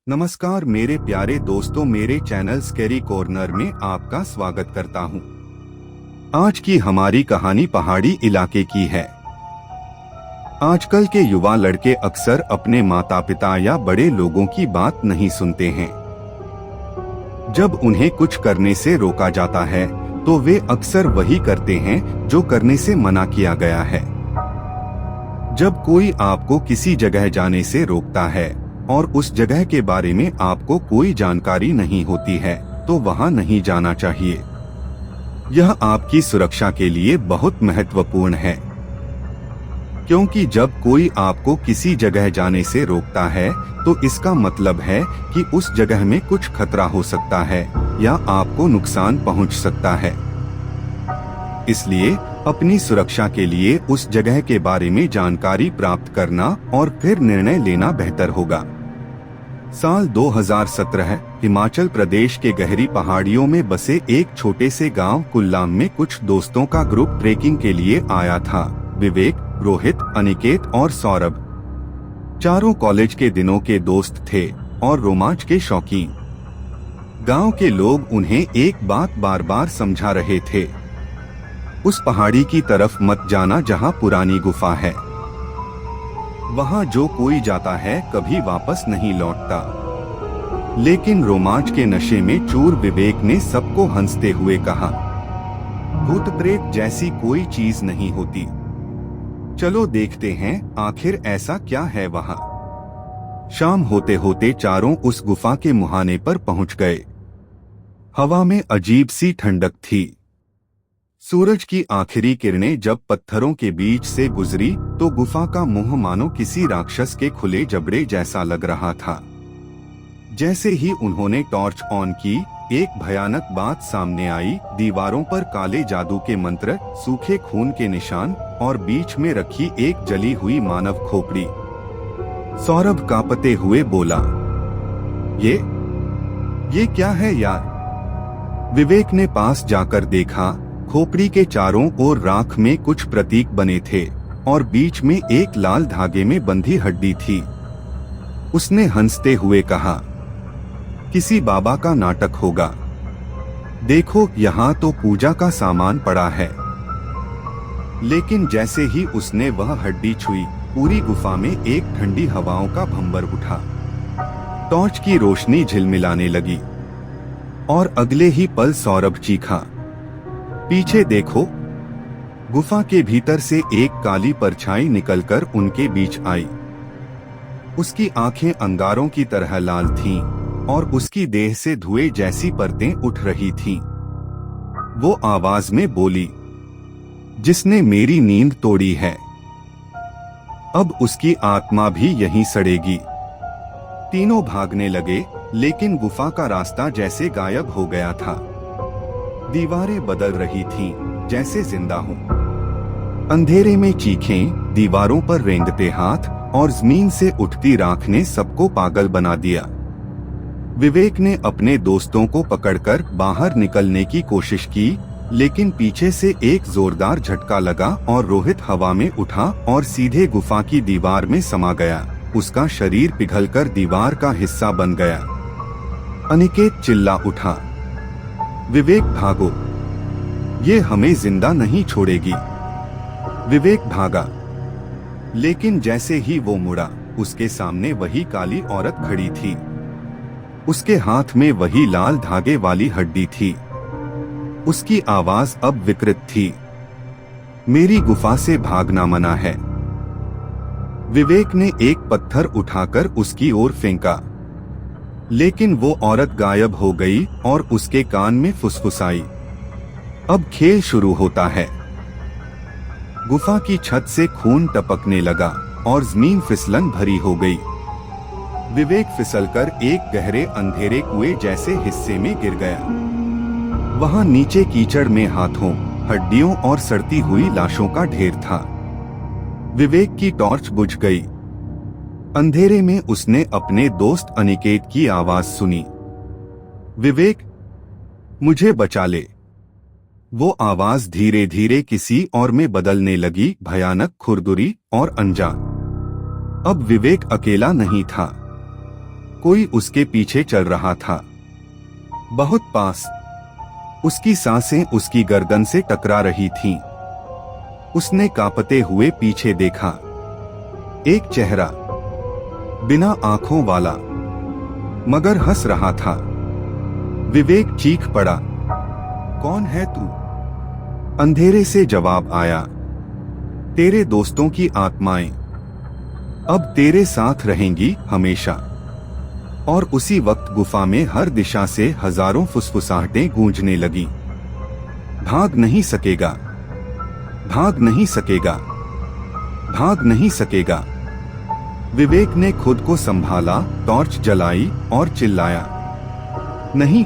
नमस्कार मेरे प्यारे दोस्तों, मेरे चैनल स्कैरी कॉर्नर में आपका स्वागत करता हूं। आज की हमारी कहानी पहाड़ी इलाके की है। आजकल के युवा लड़के अक्सर अपने माता पिता या बड़े लोगों की बात नहीं सुनते हैं। जब उन्हें कुछ करने से रोका जाता है तो वे अक्सर वही करते हैं जो करने से मना किया गया है। जब कोई आपको किसी जगह जाने से रोकता है और उस जगह के बारे में आपको कोई जानकारी नहीं होती है तो वहां नहीं जाना चाहिए। यह आपकी सुरक्षा के लिए बहुत महत्वपूर्ण है, क्योंकि जब कोई आपको किसी जगह जाने से रोकता है तो इसका मतलब है कि उस जगह में कुछ खतरा हो सकता है या आपको नुकसान पहुंच सकता है। इसलिए अपनी सुरक्षा के लिए उस जगह के बारे में जानकारी प्राप्त करना और फिर निर्णय लेना बेहतर होगा। साल 2017 हिमाचल प्रदेश के गहरी पहाड़ियों में बसे एक छोटे से गांव कुल्लाम में कुछ दोस्तों का ग्रुप ट्रेकिंग के लिए आया था। विवेक, रोहित, अनिकेत और सौरभ चारों कॉलेज के दिनों के दोस्त थे और रोमांच के शौकीन। गांव के लोग उन्हें एक बात बार बार समझा रहे थे, उस पहाड़ी की तरफ मत जाना जहां पुरानी गुफा है। वहां जो कोई जाता है कभी वापस नहीं लौटता। लेकिन रोमांच के नशे में चूर विवेक ने सबको हंसते हुए कहा, भूत प्रेत जैसी कोई चीज नहीं होती। चलो देखते हैं आखिर ऐसा क्या है वहां। शाम होते होते चारों उस गुफा के मुहाने पर पहुंच गए। हवा में अजीब सी ठंडक थी। सूरज की आखिरी किरणें जब पत्थरों के बीच से गुजरी तो गुफा का मुंह मानो किसी राक्षस के खुले जबड़े जैसा लग रहा था। जैसे ही उन्होंने टॉर्च ऑन की, एक भयानक बात सामने आई। दीवारों पर काले जादू के मंत्र, सूखे खून के निशान और बीच में रखी एक जली हुई मानव खोपड़ी। सौरभ कांपते हुए बोला, ये क्या है यार? विवेक ने पास जाकर देखा। खोपड़ी के चारों ओर राख में कुछ प्रतीक बने थे और बीच में एक लाल धागे में बंधी हड्डी थी। उसने हंसते हुए कहा, किसी बाबा का नाटक होगा। देखो यहाँ तो पूजा का सामान पड़ा है। लेकिन जैसे ही उसने वह हड्डी छुई, पूरी गुफा में एक ठंडी हवाओं का भंवर उठा। टॉर्च की रोशनी झिलमिलाने लगी और अगले ही पल सौरभ चीखा, पीछे देखो। गुफा के भीतर से एक काली परछाई निकलकर उनके बीच आई। उसकी आंखें अंगारों की तरह लाल थीं और उसकी देह से धुएं जैसी परतें उठ रही थीं। वो आवाज में बोली, जिसने मेरी नींद तोड़ी है, अब उसकी आत्मा भी यहीं सड़ेगी। तीनों भागने लगे, लेकिन गुफा का रास्ता जैसे गायब हो गया था। दीवारें बदल रही थीं, जैसे जिंदा हों। अंधेरे में चीखें, दीवारों पर रेंगते हाथ और जमीन से उठती राख ने सबको पागल बना दिया। विवेक ने अपने दोस्तों को पकड़कर बाहर निकलने की कोशिश की, लेकिन पीछे से एक जोरदार झटका लगा और रोहित हवा में उठा और सीधे गुफा की दीवार में समा गया। उसका शरीर पिघलकर दीवार का हिस्सा बन गया। अनिकेत चिल्ला उठा, विवेक भागो, ये हमें जिंदा नहीं छोड़ेगी। विवेक भागा, लेकिन जैसे ही वो मुड़ा, उसके सामने वही काली औरत खड़ी थी। उसके हाथ में वही लाल धागे वाली हड्डी थी। उसकी आवाज अब विकृत थी, मेरी गुफा से भागना मना है। विवेक ने एक पत्थर उठाकर उसकी ओर फेंका, लेकिन वो औरत गायब हो गई और उसके कान में फुसफुसाई, अब खेल शुरू होता है। गुफा की छत से खून टपकने लगा और जमीन फिसलन भरी हो गई। विवेक फिसलकर एक गहरे अंधेरे कुएं जैसे हिस्से में गिर गया। वहां नीचे कीचड़ में हाथों, हड्डियों और सड़ती हुई लाशों का ढेर था। विवेक की टॉर्च बुझ गई। अंधेरे में उसने अपने दोस्त अनिकेत की आवाज सुनी, विवेक, मुझे बचा ले। वो आवाज धीरे धीरे किसी और में बदलने लगी, भयानक, खुरदुरी और अनजान। अब विवेक अकेला नहीं था। कोई उसके पीछे चल रहा था, बहुत पास। उसकी सांसें उसकी गर्दन से टकरा रही थीं। उसने कांपते हुए पीछे देखा। एक चेहरा, बिना आंखों वाला, मगर हंस रहा था। विवेक चीख पड़ा, कौन है तू? अंधेरे से जवाब आया, तेरे दोस्तों की आत्माएं अब तेरे साथ रहेंगी हमेशा। और उसी वक्त गुफा में हर दिशा से हजारों फुसफुसाहटें गूंजने लगी। भाग नहीं सकेगा, भाग नहीं सकेगा, भाग नहीं सकेगा। विवेक ने खुद को संभाला, टॉर्च जलाई और चिल्लाया, नहीं,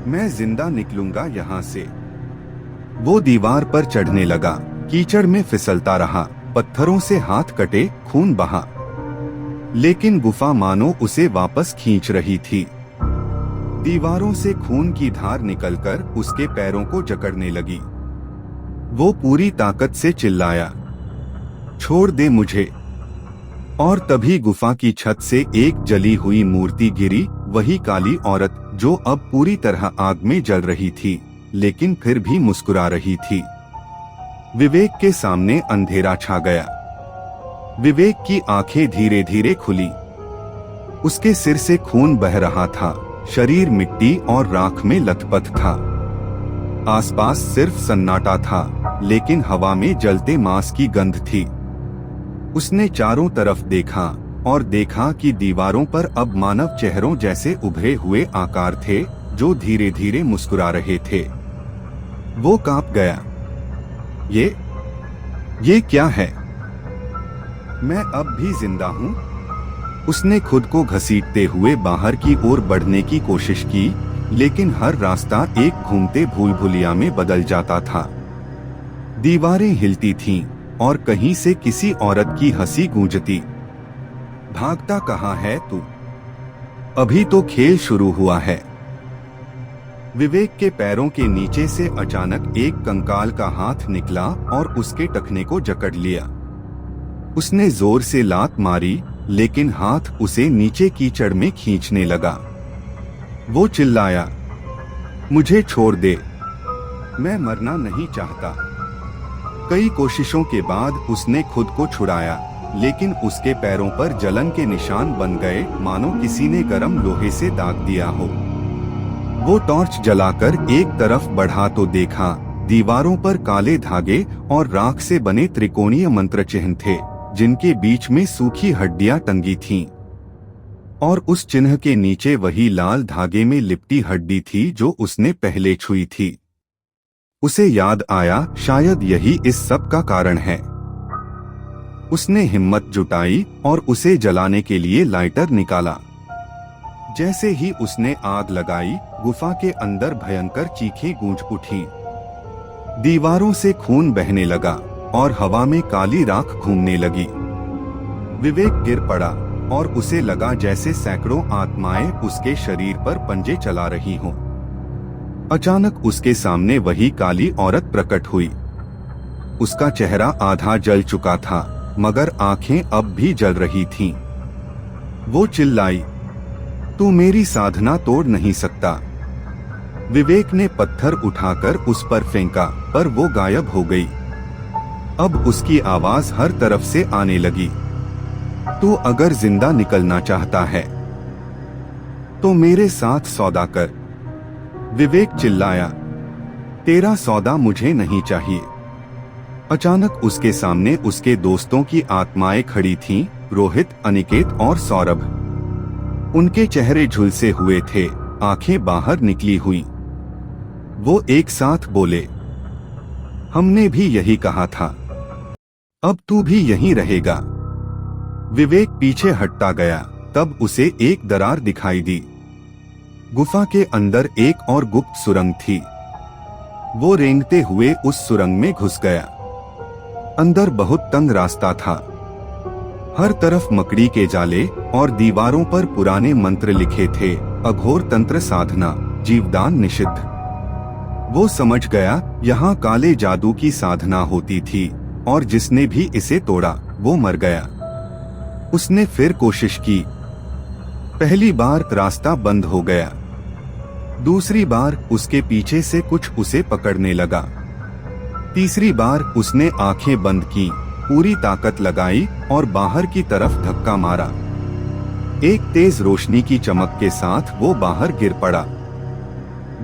मैं जिंदा निकलूंगा यहां से। वो दीवार पर चढ़ने लगा, कीचड़ में फिसलता रहा, पत्थरों से हाथ कटे, खून बहा, लेकिन गुफा मानो उसे वापस खींच रही थी। दीवारों से खून की धार निकलकर उसके पैरों को जकड़ने लगी। वो पूरी ताकत से चिल्लाया, छोड़ दे मुझे। और तभी गुफा की छत से एक जली हुई मूर्ति गिरी, वही काली औरत जो अब पूरी तरह आग में जल रही थी, लेकिन फिर भी मुस्कुरा रही थी। विवेक के सामने अंधेरा छा गया। विवेक की आंखें धीरे धीरे खुली। उसके सिर से खून बह रहा था, शरीर मिट्टी और राख में लथपथ था। आसपास सिर्फ सन्नाटा था, लेकिन हवा में जलते मांस की गंध थी। उसने चारों तरफ देखा और देखा कि दीवारों पर अब मानव चेहरों जैसे उभरे हुए आकार थे, जो धीरे धीरे मुस्कुरा रहे थे। वो कांप गया। ये क्या है? मैं अब भी जिंदा हूँ? उसने खुद को घसीटते हुए बाहर की ओर बढ़ने की कोशिश की, लेकिन हर रास्ता एक घूमते भूल भुलिया में बदल जाता था। दीवारें हिलती थीं और कहीं से किसी औरत की हंसी गूंजती। भागता कहाँ है तू? अभी तो खेल शुरू हुआ है। विवेक के पैरों के नीचे से अचानक एक कंकाल का हाथ निकला और उसके टखने को जकड़ लिया। उसने जोर से लात मारी, लेकिन हाथ उसे नीचे कीचड़ में खींचने लगा। वो चिल्लाया, मुझे छोड़ दे, मैं मरना नहीं चाहता। कई कोशिशों के बाद उसने खुद को छुड़ाया, लेकिन उसके पैरों पर जलन के निशान बन गए, मानो किसी ने गर्म लोहे से दाग दिया हो। वो टॉर्च जलाकर एक तरफ बढ़ा तो देखा, दीवारों पर काले धागे और राख से बने त्रिकोणीय मंत्र चिन्ह थे, जिनके बीच में सूखी हड्डियां टंगी थीं। और उस चिन्ह के नीचे वही लाल धागे में लिपटी हड्डी थी जो उसने पहले छुई थी। उसे याद आया, शायद यही इस सब का कारण है। उसने हिम्मत जुटाई और उसे जलाने के लिए लाइटर निकाला। जैसे ही उसने आग लगाई, गुफा के अंदर भयंकर चीखें गूंज उठी। दीवारों से खून बहने लगा और हवा में काली राख घूमने लगी। विवेक गिर पड़ा और उसे लगा जैसे सैकड़ों आत्माएं उसके शरीर पर पंजे चला रही हों। अचानक उसके सामने वही काली औरत प्रकट हुई। उसका चेहरा आधा जल चुका था, मगर आंखें अब भी जल रही थीं। वो चिल्लाई, तू मेरी साधना तोड़ नहीं सकता। विवेक ने पत्थर उठाकर उस पर फेंका, पर वो गायब हो गई। अब उसकी आवाज हर तरफ से आने लगी, तू अगर जिंदा निकलना चाहता है तो मेरे साथ सौदा कर। विवेक चिल्लाया, तेरा सौदा मुझे नहीं चाहिए। अचानक उसके सामने उसके दोस्तों की आत्माएं खड़ी थीं, रोहित, अनिकेत और सौरभ। उनके चेहरे झुलसे हुए थे, आंखें बाहर निकली हुई। वो एक साथ बोले, हमने भी यही कहा था, अब तू भी यहीं रहेगा। विवेक पीछे हटता गया, तब उसे एक दरार दिखाई दी। गुफा के अंदर एक और गुप्त सुरंग थी। वो रेंगते हुए उस सुरंग में घुस गया। अंदर बहुत तंग रास्ता था। हर तरफ मकड़ी के जाले और दीवारों पर पुराने मंत्र लिखे थे, अघोर तंत्र साधना, जीवदान निषिद्ध। वो समझ गया, यहाँ काले जादू की साधना होती थी और जिसने भी इसे तोड़ा वो मर गया। उसने फिर कोशिश की, पहली बार रास्ता बंद हो गया। दूसरी बार उसके पीछे से कुछ उसे पकड़ने लगा। तीसरी बार उसने आंखें बंद की, पूरी ताकत लगाई और बाहर की तरफ धक्का मारा। एक तेज रोशनी की चमक के साथ वो बाहर गिर पड़ा।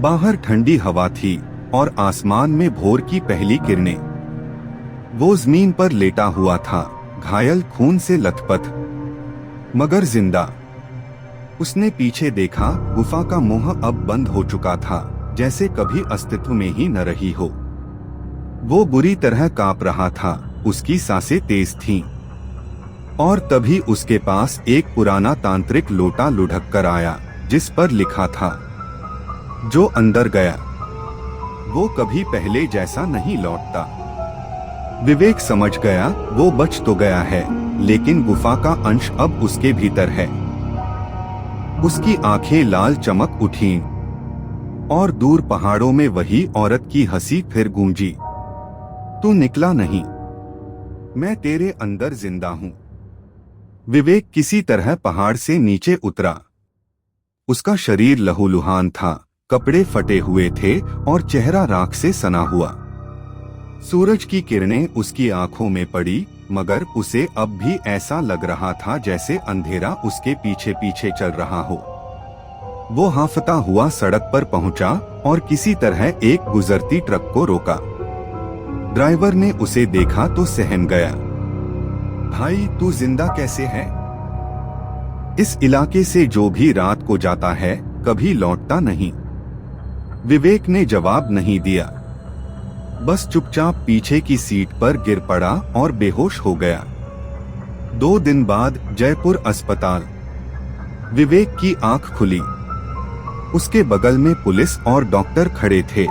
बाहर ठंडी हवा थी और आसमान में भोर की पहली किरणें। वो जमीन पर लेटा हुआ था, घायल, खून से लथपथ, मगर जिंदा। उसने पीछे देखा, गुफा का मुंह अब बंद हो चुका था, जैसे कभी अस्तित्व में ही न रही हो। वो बुरी तरह कांप रहा था, उसकी सांसें तेज थीं। और तभी उसके पास एक पुराना तांत्रिक लोटा लुढ़क कर आया, जिस पर लिखा था, जो अंदर गया वो कभी पहले जैसा नहीं लौटता। विवेक समझ गया, वो बच तो गया है, लेकिन गुफा का अंश अब उसके भीतर है। उसकी आंखें लाल चमक उठीं और दूर पहाड़ों में वही औरत की हंसी फिर गूंजी। तू निकला नहीं, मैं तेरे अंदर जिंदा हूं। विवेक किसी तरह पहाड़ से नीचे उतरा। उसका शरीर लहूलुहान था, कपड़े फटे हुए थे और चेहरा राख से सना हुआ। सूरज की किरणें उसकी आंखों में पड़ी, मगर उसे अब भी ऐसा लग रहा था जैसे अंधेरा उसके पीछे पीछे चल रहा हो। वो हांफता हुआ सड़क पर पहुंचा और किसी तरह एक गुजरती ट्रक को रोका। ड्राइवर ने उसे देखा तो सहम गया। भाई, तू जिंदा कैसे है? इस इलाके से जो भी रात को जाता है कभी लौटता नहीं। विवेक ने जवाब नहीं दिया, बस चुपचाप पीछे की सीट पर गिर पड़ा और बेहोश हो गया। 2 दिन बाद जयपुर अस्पताल। विवेक की आंख खुली। उसके बगल में पुलिस और डॉक्टर खड़े थे।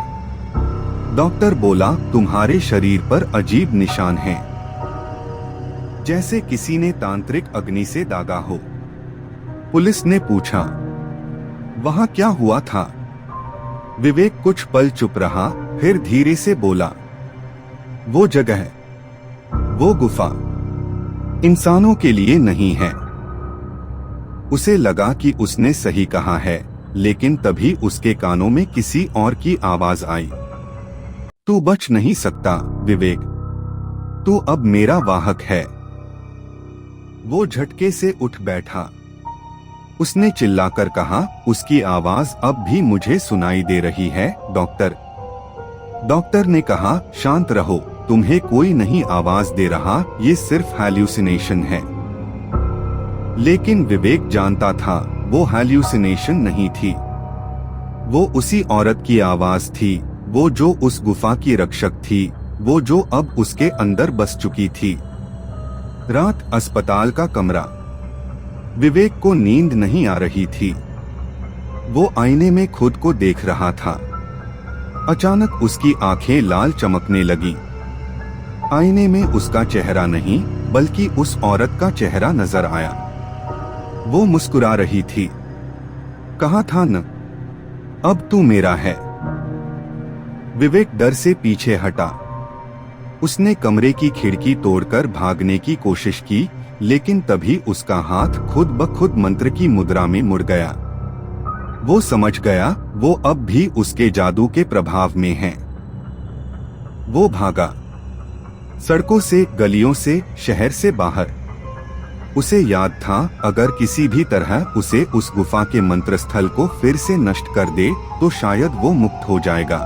डॉक्टर बोला, तुम्हारे शरीर पर अजीब निशान हैं, जैसे किसी ने तांत्रिक अग्नि से दागा हो। पुलिस ने पूछा, वहां क्या हुआ था? विवेक कुछ पल चुप रहा, फिर धीरे से बोला, वो जगह, वो गुफा इंसानों के लिए नहीं है। उसे लगा कि उसने सही कहा है, लेकिन तभी उसके कानों में किसी और की आवाज आई, तू बच नहीं सकता विवेक, तू अब मेरा वाहक है। वो झटके से उठ बैठा। उसने चिल्लाकर कहा, उसकी आवाज अब भी मुझे सुनाई दे रही है डॉक्टर। डॉक्टर ने कहा, शांत रहो, तुम्हें कोई नहीं आवाज दे रहा, ये सिर्फ हैल्यूसिनेशन है। लेकिन विवेक जानता था वो हैल्यूसिनेशन नहीं थी। वो उसी औरत की आवाज थी, वो जो उस गुफा की रक्षक थी, वो जो अब उसके अंदर बस चुकी थी। रात, अस्पताल का कमरा। विवेक को नींद नहीं आ रही थी। वो आईने में खुद को देख रहा था। अचानक उसकी आंखें लाल चमकने लगी। आईने में उसका चेहरा नहीं, बल्कि उस औरत का चेहरा नजर आया। वो मुस्कुरा रही थी। कहा था न, अब तू मेरा है। विवेक डर से पीछे हटा। उसने कमरे की खिड़की तोड़कर भागने की कोशिश की, लेकिन तभी उसका हाथ खुद ब खुद मंत्र की मुद्रा में मुड़ गया। वो समझ गया, वो अब भी उसके जादू के प्रभाव में है। वो भागा, सड़कों से, गलियों से, शहर से बाहर। उसे याद था, अगर किसी भी तरह उसे उस गुफा के मंत्र स्थल को फिर से नष्ट कर दे तो शायद वो मुक्त हो जाएगा।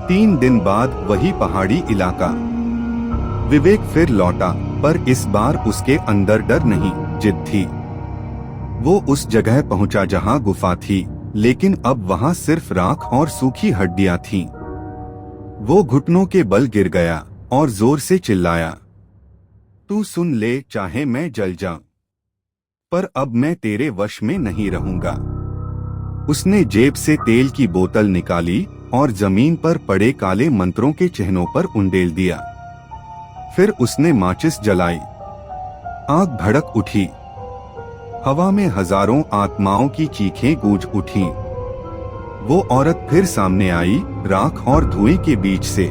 3 दिन बाद वही पहाड़ी इलाका। विवेक फिर लौटा, पर इस बार उसके अंदर डर नहीं, जिद थी। वो उस जगह पहुंचा जहां गुफा थी, लेकिन अब वहां सिर्फ राख और सूखी हड्डियां थीं। वो घुटनों के बल गिर गया और जोर से चिल्लाया, तू सुन ले, चाहे मैं जल जाऊं, पर अब मैं तेरे वश में नहीं रहूंगा। उसने जेब से तेल की बोतल निकाली और जमीन पर पड़े काले मंत्रों के चिन्हों पर उंडेल दिया। फिर उसने माचिस जलाई। आग भड़क उठी। हवा में हजारों आत्माओं की चीखें गूंज उठीं। वो औरत फिर सामने आई, राख और धुएं के बीच से।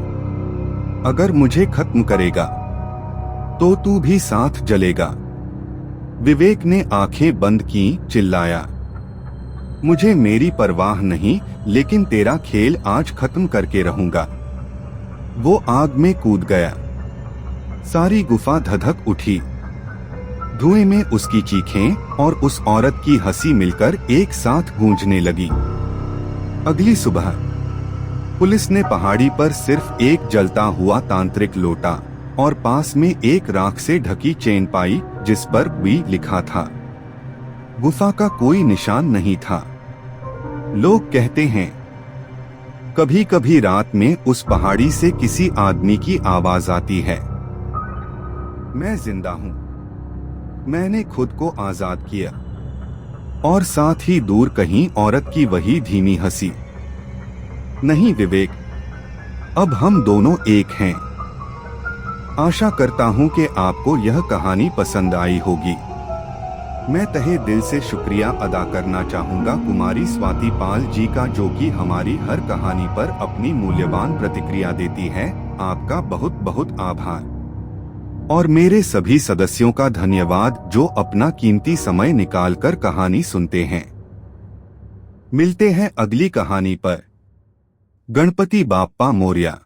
अगर मुझे खत्म करेगा तो तू भी साथ जलेगा। विवेक ने आंखें बंद की, चिल्लाया, मुझे मेरी परवाह नहीं, लेकिन तेरा खेल आज खत्म करके रहूंगा। वो आग में कूद गया। सारी गुफा धधक उठी। धुएं में उसकी चीखें और उस औरत की हंसी मिलकर एक साथ गूंजने लगी। अगली सुबह पुलिस ने पहाड़ी पर सिर्फ एक जलता हुआ तांत्रिक लोटा और पास में एक राख से ढकी चेन पाई, जिस पर बी लिखा था। गुफा का कोई निशान नहीं था। लोग कहते हैं कभी कभी रात में उस पहाड़ी से किसी आदमी की आवाज आती है। मैं जिंदा हूं। मैंने खुद को आजाद किया। और साथ ही दूर कहीं औरत की वही धीमी हंसी। नहीं विवेक, अब हम दोनों एक हैं। आशा करता हूं कि आपको यह कहानी पसंद आई होगी। मैं तहे दिल से शुक्रिया अदा करना चाहूंगा कुमारी स्वाति पाल जी का, जो कि हमारी हर कहानी पर अपनी मूल्यवान प्रतिक्रिया देती है। आपका बहुत बहुत आभार। और मेरे सभी सदस्यों का धन्यवाद जो अपना कीमती समय निकालकर कहानी सुनते हैं। मिलते हैं अगली कहानी पर। गणपति बाप्पा मोरया।